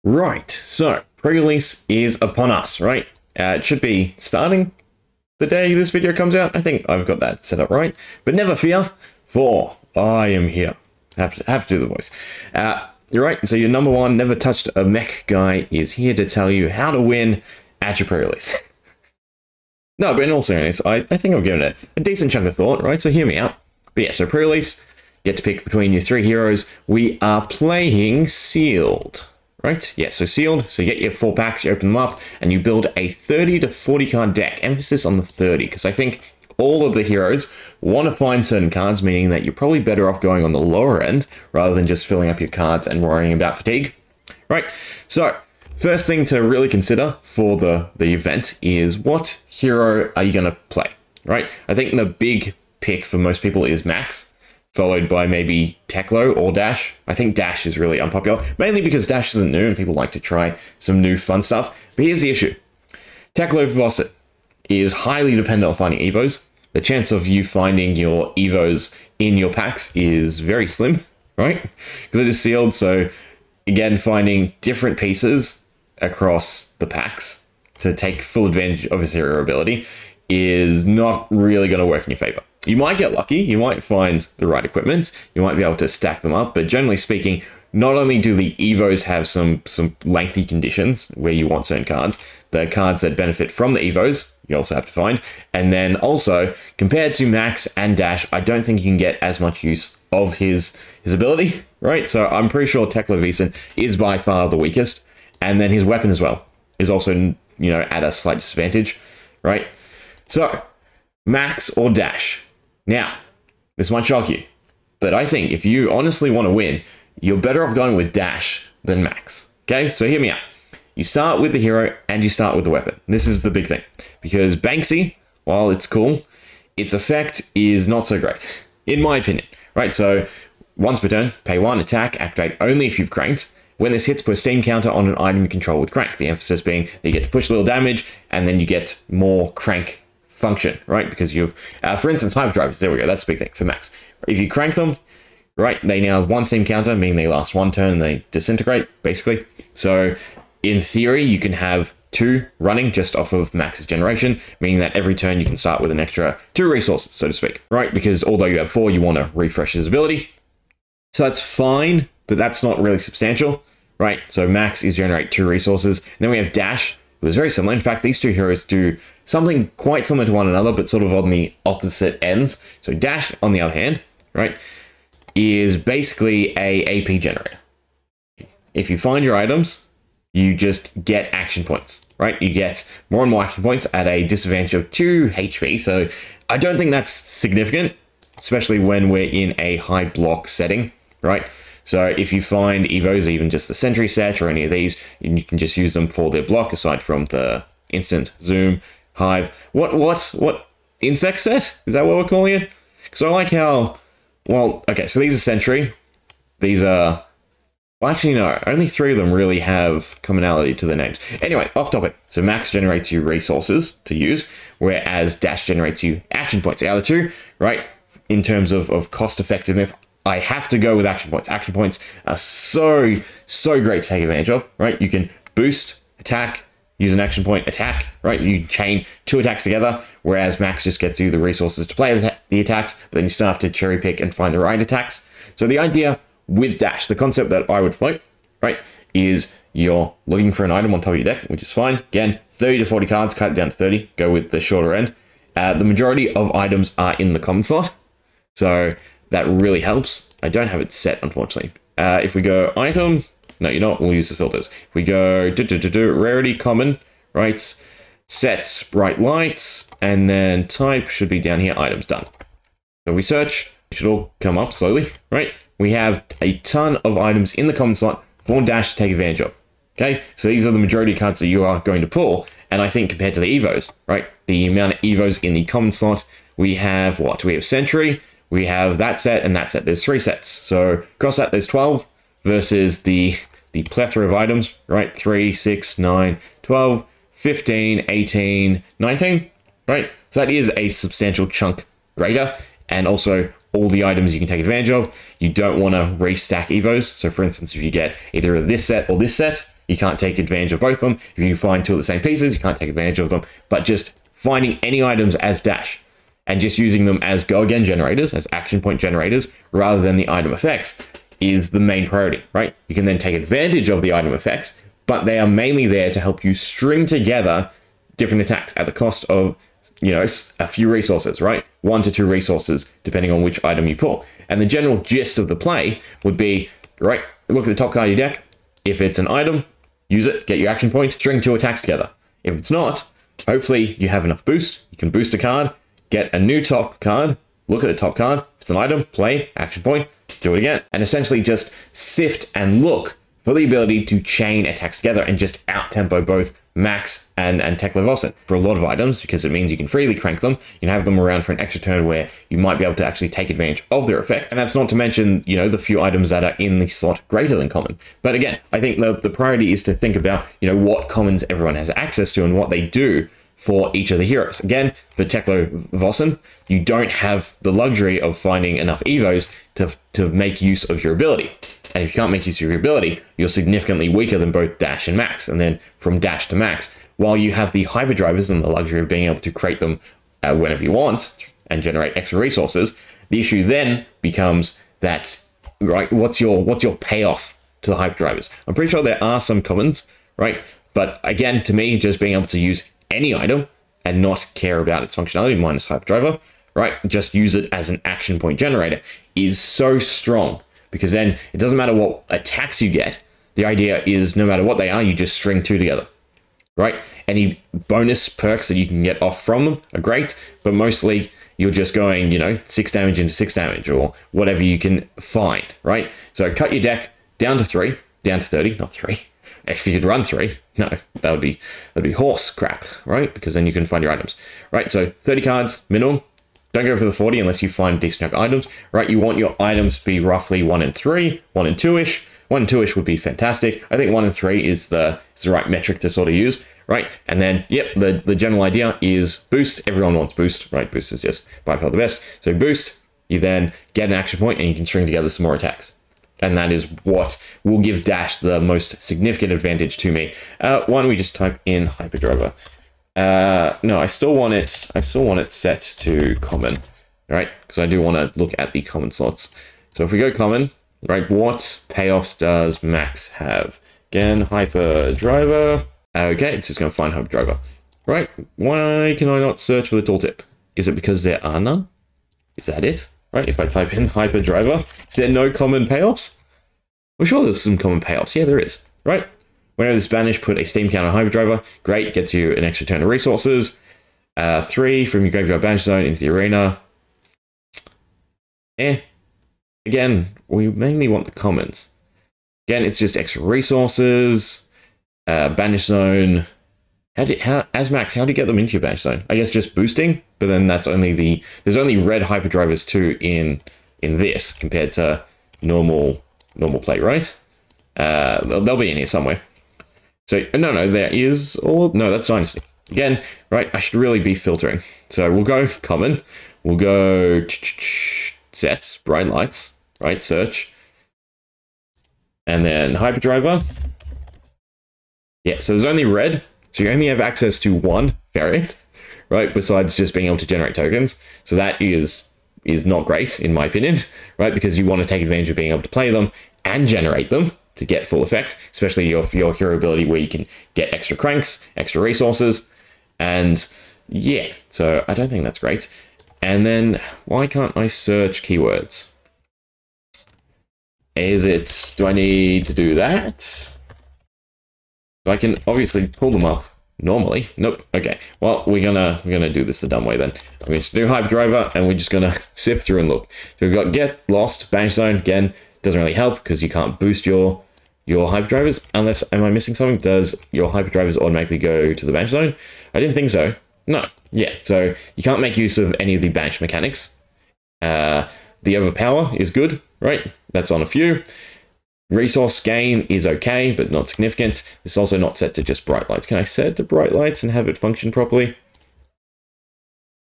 Right, so pre-release is upon us, right? It should be starting the day this video comes out. I think I've got that set up right. But never fear, for I am here. Have to do the voice. You're right, so your number one never touched a mech guy is here to tell you how to win at your pre-release. No, but in all seriousness, I think I've given it a decent chunk of thought, right? So hear me out. But yeah, so pre-release, get to pick between your three heroes. We are playing sealed. Right? Yeah, so sealed. So you get your 4 packs, you open them up, and you build a 30 to 40 card deck. Emphasis on the 30, because I think all of the heroes want to find certain cards, meaning that you're probably better off going on the lower end, rather than just filling up your cards and worrying about fatigue. Right? So, first thing to really consider for the event is what hero are you going to play? Right? I think the big pick for most people is Max, followed by maybe Teklo or Dash. I think Dash is really unpopular, mainly because Dash isn't new and people like to try some new fun stuff. But here's the issue. Teklo Velocit is highly dependent on finding Evos. The chance of you finding your Evos in your packs is very slim, right? Because it is sealed, so again, finding different pieces across the packs to take full advantage of his hero ability is not really going to work in your favor. You might get lucky, you might find the right equipment, you might be able to stack them up, but generally speaking, not only do the Evos have some lengthy conditions where you want certain cards, the cards that benefit from the Evos, you also have to find, and then also, compared to Max and Dash, I don't think you can get as much use of his ability, right? So I'm pretty sure Teklo Velocit is by far the weakest, and then his weapon as well is also, you know, at a slight disadvantage, right? So, Max or Dash? Now, this might shock you, but I think if you honestly want to win, you're better off going with Dash than Max. Okay, so hear me out. You start with the hero and you start with the weapon. This is the big thing, because Banksy, while it's cool, its effect is not so great, in my opinion. Right, so once per turn, pay 1, attack, activate only if you've cranked. When this hits, put a steam counter on an item you control with crank. The emphasis being that you get to push a little damage and then you get more crank function, right? Because you've, for instance, hyperdrives, there we go, that's a big thing for Max. If you crank them, right, they now have 1 steam counter, meaning they last 1 turn and they disintegrate, basically. So, in theory, you can have 2 running just off of Max's generation, meaning that every turn you can start with an extra 2 resources, so to speak, right? Because although you have 4, you want to refresh his ability. So that's fine, but that's not really substantial, right? So Max is generate 2 resources. And then we have Dash, who is very similar. In fact, these two heroes do something quite similar to one another, but sort of on the opposite ends. So Dash, on the other hand, right, is basically a AP generator. If you find your items, you just get action points, right? You get more and more action points at a disadvantage of 2 HP. So I don't think that's significant, especially when we're in a high block setting, right? So if you find Evos, even just the Sentry set or any of these, you can just use them for their block, aside from the instant, zoom, hive. What insect set? Is that what we're calling it? Because I like how, well, okay, so these are Sentry. These are, well, actually, no, only 3 of them really have commonality to their names. Anyway, off topic. So Max generates you resources to use, whereas Dash generates you action points. The other two, right, in terms of cost effectiveness, I have to go with action points. Action points are so great to take advantage of, right? You can boost, attack, use an action point, attack, right? You can chain 2 attacks together, whereas Max just gets you the resources to play the attacks, but then you still have to cherry pick and find the right attacks. So the idea with Dash, the concept that I would float, right, is you're looking for an item on top of your deck, which is fine. Again, 30 to 40 cards, cut it down to 30, go with the shorter end. The majority of items are in the common slot, so that really helps. I don't have it set, unfortunately. If we go item, no, you know what, we'll use the filters. If we go rarity common, right, sets bright lights, and then type should be down here, items, done. So we search, it should all come up slowly, right? We have a ton of items in the common slot for Dash to take advantage of. Okay, so these are the majority of cards that you are going to pull, and I think compared to the Evos, right, the amount of Evos in the common slot, we have what? We have Sentry, we have that set and that set. There's 3 sets. So across that, there's 12 versus the plethora of items, right? 3, 6, 9, 12, 15, 18, 19, right? So that is a substantial chunk greater. And also all the items you can take advantage of. You don't want to restack Evos. So for instance, if you get either this set or this set, you can't take advantage of both of them. If you find two of the same pieces, you can't take advantage of them. But just finding any items as dash and just using them as go again generators, as action point generators, rather than the item effects is the main priority, right? You can then take advantage of the item effects, but they are mainly there to help you string together different attacks at the cost of, you know, a few resources, right? 1 to 2 resources, depending on which item you pull. And the general gist of the play would be, right, look at the top card of your deck. If it's an item, use it, get your action point, string 2 attacks together. If it's not, hopefully you have enough boost. You can boost a card, get a new top card, look at the top card. If it's an item, play, action point, do it again. And essentially just sift and look for the ability to chain attacks together and just out-tempo both Max and Teklevossen for a lot of items, because it means you can freely crank them. You can have them around for an extra turn where you might be able to actually take advantage of their effect. And that's not to mention, you know, the few items that are in the slot greater than common. But again, I think the priority is to think about, you know, what commons everyone has access to and what they do for each of the heroes. Again, for Teklevossen, you don't have the luxury of finding enough evos to make use of your ability. And if you can't make use of your ability, you're significantly weaker than both Dash and Max. And then from Dash to Max, while you have the hyperdrivers and the luxury of being able to create them whenever you want and generate extra resources, the issue then becomes that, right, what's your payoff to the hyperdrivers? I'm pretty sure there are some commons, right? But again, to me, just being able to use any item and not care about its functionality minus hyperdriver, right? Just use it as an action point generator is so strong, because then it doesn't matter what attacks you get. The idea is no matter what they are, you just string 2 together, right? Any bonus perks that you can get off from them are great, but mostly you're just going, you know, 6 damage into 6 damage or whatever you can find, right? So cut your deck down to 3, down to 30, not 3. If you could run 3, no, that'd be horse crap, right? Because then you can find your items, right? So 30 cards minimum. Don't go for the 40 unless you find decent chunk items, right? You want your items to be roughly 1 and 3, 1 and 2-ish. 1 and 2-ish would be fantastic. I think 1 and 3 is the right metric to sort of use, right? And then, yep, the general idea is boost. Everyone wants boost, right? Boost is just by far the best. So boost, you then get an action point and you can string together some more attacks. And that is what will give Dash the most significant advantage to me. Why don't we just type in hyperdriver? No, I still want it set to common, right? Because I do want to look at the common slots. So if we go common, right, what payoffs does Max have? Again, hyperdriver. Okay, it's just going to find hyperdriver. Right, why can I not search for the tooltip? Is it because there are none? Is that it? Right, if I type in hyperdriver, is there no common payoffs? Well, sure there's some common payoffs. Yeah, there is, right? Whenever this banish, put a steam count on hyperdriver. Great, gets you an extra turn of resources. 3 from your graveyard banish zone into the arena. Again, we mainly want the commons. Again, it's just extra resources. Banish zone. As Max, how do you get them into your banish zone? I guess just boosting, but then that's only there's only red hyperdrivers too in this compared to normal play, right? They'll be in here somewhere. So no, there is, or no, that's Dynasty. Again, right, I should really be filtering. So we'll go common, we'll go sets, bright lights, right, search. And then hyperdriver. Yeah, so there's only red. So you only have access to 1 variant, right? Besides just being able to generate tokens. So that is not great, in my opinion, right? Because you want to take advantage of being able to play them and generate them to get full effect, especially your hero ability where you can get extra cranks, extra resources. And yeah, so I don't think that's great. And then why can't I search keywords? Do I need to do that? I can obviously pull them up normally. Nope. Okay. Well, we're gonna do this the dumb way then. I'm going to do hyperdriver and we're just gonna sift through and look. So we've got get, lost, banish zone. Again, doesn't really help because you can't boost your hyperdrivers unless, am I missing something? Does your hyperdrivers automatically go to the banish zone? I didn't think so. No. Yeah. So you can't make use of any of the banish mechanics. The overpower is good, right? That's on a few. Resource gain is okay, but not significant. It's also not set to just bright lights. Can I set it to bright lights and have it function properly?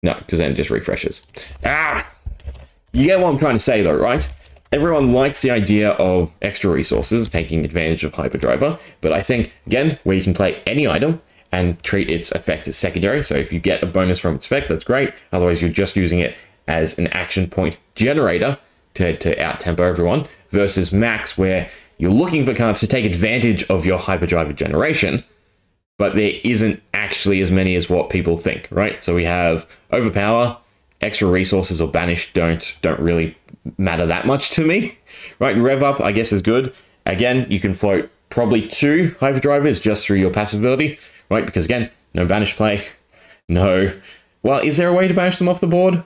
No, because then it just refreshes. You get what I'm trying to say though, right? everyone likes the idea of extra resources, taking advantage of Hyperdriver, but I think, again, where you can play any item and treat its effect as secondary. So if you get a bonus from its effect, that's great. Otherwise, you're just using it as an action point generator to out-tempo everyone, versus Max, where you're looking for cards to take advantage of your Hyperdriver generation, but there isn't actually as many as what people think, right? So we have Overpower, extra resources or Banish don't really matter that much to me, right? Rev Up, I guess, is good. Again, you can float probably 2 Hyperdrivers just through your passive ability, right? Because again, no Banish play, no. Well, is there a way to banish them off the board?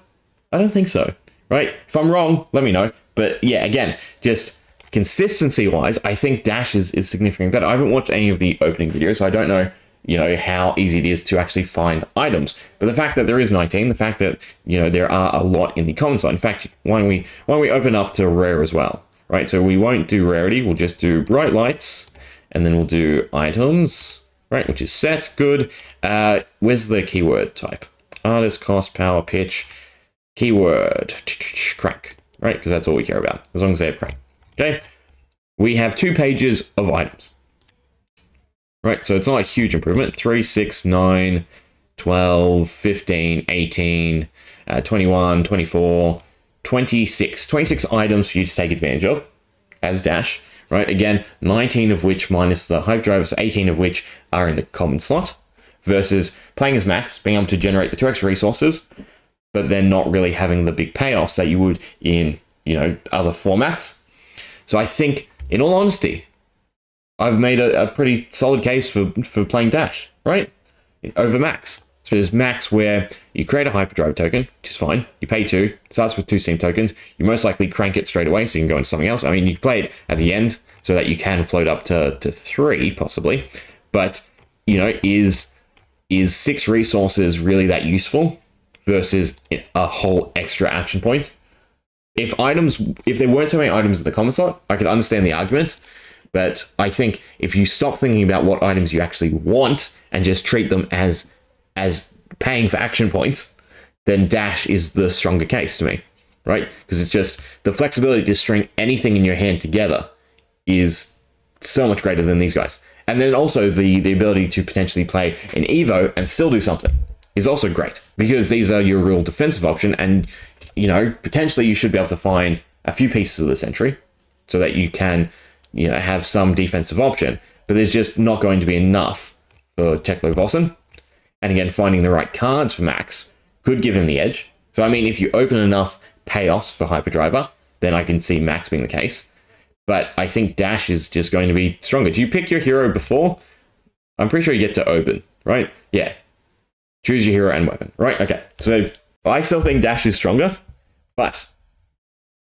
I don't think so, right? If I'm wrong, let me know. But yeah, again, just consistency-wise, I think Dash is significantly better. I haven't watched any of the opening videos, so I don't know, how easy it is to actually find items. But the fact that there is 19, the fact that, there are a lot in the common side. In fact, why don't we open up to rare as well, right? So we won't do rarity, we'll just do bright lights, and then we'll do items, right? Which is set, good. Where's the keyword type? Artist, cost, power, pitch, keyword, crank, right? Because that's all we care about, as long as they have crank. Okay, we have 2 pages of items, right? So it's not a huge improvement. 3, 6, 9, 12, 15, 18, 21, 24, 26. 26 items for you to take advantage of as Dash, right? Again, 19 of which minus the Hyperdriver, so 18 of which are in the common slot, versus playing as Max, being able to generate the 2 extra resources, but then not really having the big payoffs that you would in, other formats. So I think, in all honesty, I've made a pretty solid case for playing Dash, right? Over Max. So there's Max where you create a Hyperdrive token, which is fine. You pay 2, starts with 2 Steam tokens. You most likely crank it straight away, so you can go into something else. I mean, you can play it at the end so that you can float up to 3, possibly. But, is 6 resources really that useful versus a whole extra action point? If there weren't so many items in the common slot, I could understand the argument, but I think if you stop thinking about what items you actually want and just treat them as paying for action points, then Dash is the stronger case to me, right? Because it's just the flexibility to string anything in your hand together is so much greater than these guys. And then also the ability to potentially play an Evo and still do something is also great, because these are your real defensive option, and potentially you should be able to find a few pieces of the Sentry so that you can, have some defensive option, but there's just not going to be enough for Teklo Vossen. And again, finding the right cards for Max could give him the edge. So, I mean, if you open enough payoffs for Hyperdriver, then I can see Max being the case. But I think Dash is just going to be stronger. Do you pick your hero before? I'm pretty sure you get to open, right? Yeah. Choose your hero and weapon, right? Okay. So I still think Dash is stronger, but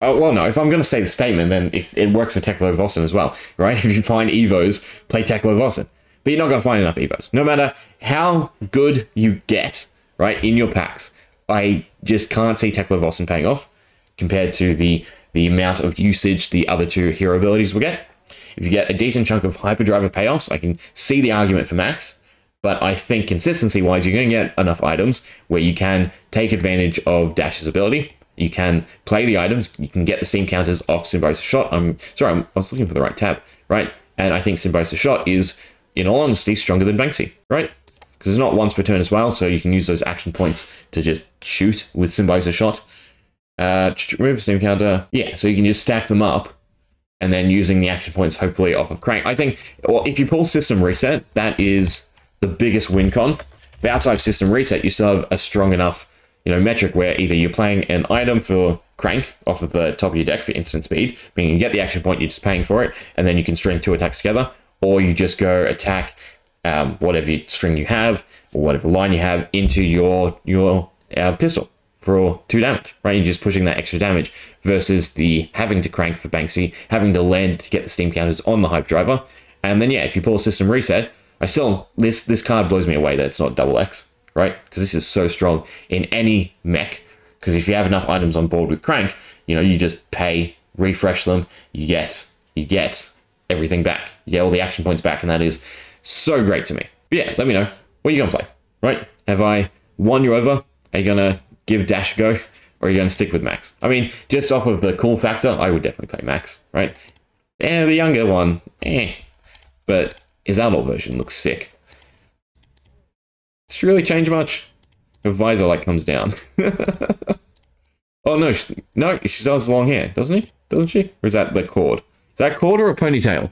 well, no, if I'm going to say the statement, then it works for Teklo Vossen as well, right? If you find Evos, play Teklo Vossen. But you're not going to find enough Evos. No matter how good you get, right, in your packs, I just can't see Teklo Vossen paying off compared to the amount of usage the other 2 hero abilities will get. If you get a decent chunk of Hyperdriver payoffs, I can see the argument for Max, but I think consistency-wise, you're going to get enough items where you can take advantage of Dash's ability. You can play the items. You can get the Steam counters off Symbiosis Shot. I was looking for the right tab, right? And I think Symbiosis Shot is, in all honesty, stronger than Banksy, right? Because it's not once per turn as well, so you can use those action points to just shoot with Symbiosis Shot. Remove the Steam counter. Yeah, so you can just stack them up, and then using the action points, hopefully, off of Crank. I think, well, if you pull System Reset, that is the biggest win con. But outside of System Reset, you still have a strong enough, metric where either you're playing an item for Crank off of the top of your deck for instant speed, meaning you get the action point, you're just paying for it, and then you can string 2 attacks together, or you just go attack whatever string you have, or whatever line you have, into your pistol for 2 damage, right? You're just pushing that extra damage versus the having to Crank for Banksy, having to land to get the Steam counters on the Hyperdriver. And then, yeah, if you pull a System Reset, this card blows me away that it's not double X, right? Because this is so strong in any mech. Because if you have enough items on board with Crank, you just pay, refresh them, you get everything back. You get all the action points back, and that is so great to me. But yeah, let me know. What are you going to play, right? Have I won you over? Are you going to give Dash a go? Or are you going to stick with Max? I mean, just off of the cool factor, I would definitely play Max, right? Yeah, the younger one, but his adult version looks sick. Does she really change much? Her visor like comes down. Oh no, she still has long hair, doesn't she? Or is that the cord? Is that cord or a ponytail?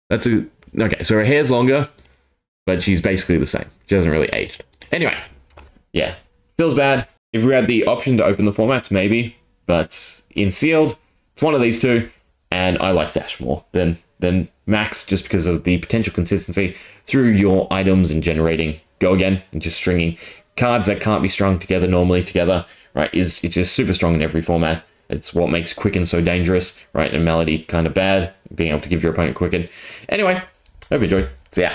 That's a... Okay, so her hair's longer, but she's basically the same. She hasn't really aged. Anyway, yeah. Feels bad. If we had the option to open the formats, maybe. But in sealed, it's one of these two, and I like Dash more than Max, just because of the potential consistency through your items and generating go again, and just stringing cards that can't be strung together normally together, right? It's just super strong in every format. It's what makes Quicken so dangerous, right? And Melody kind of bad, being able to give your opponent Quicken. Anyway, hope you enjoyed. See ya.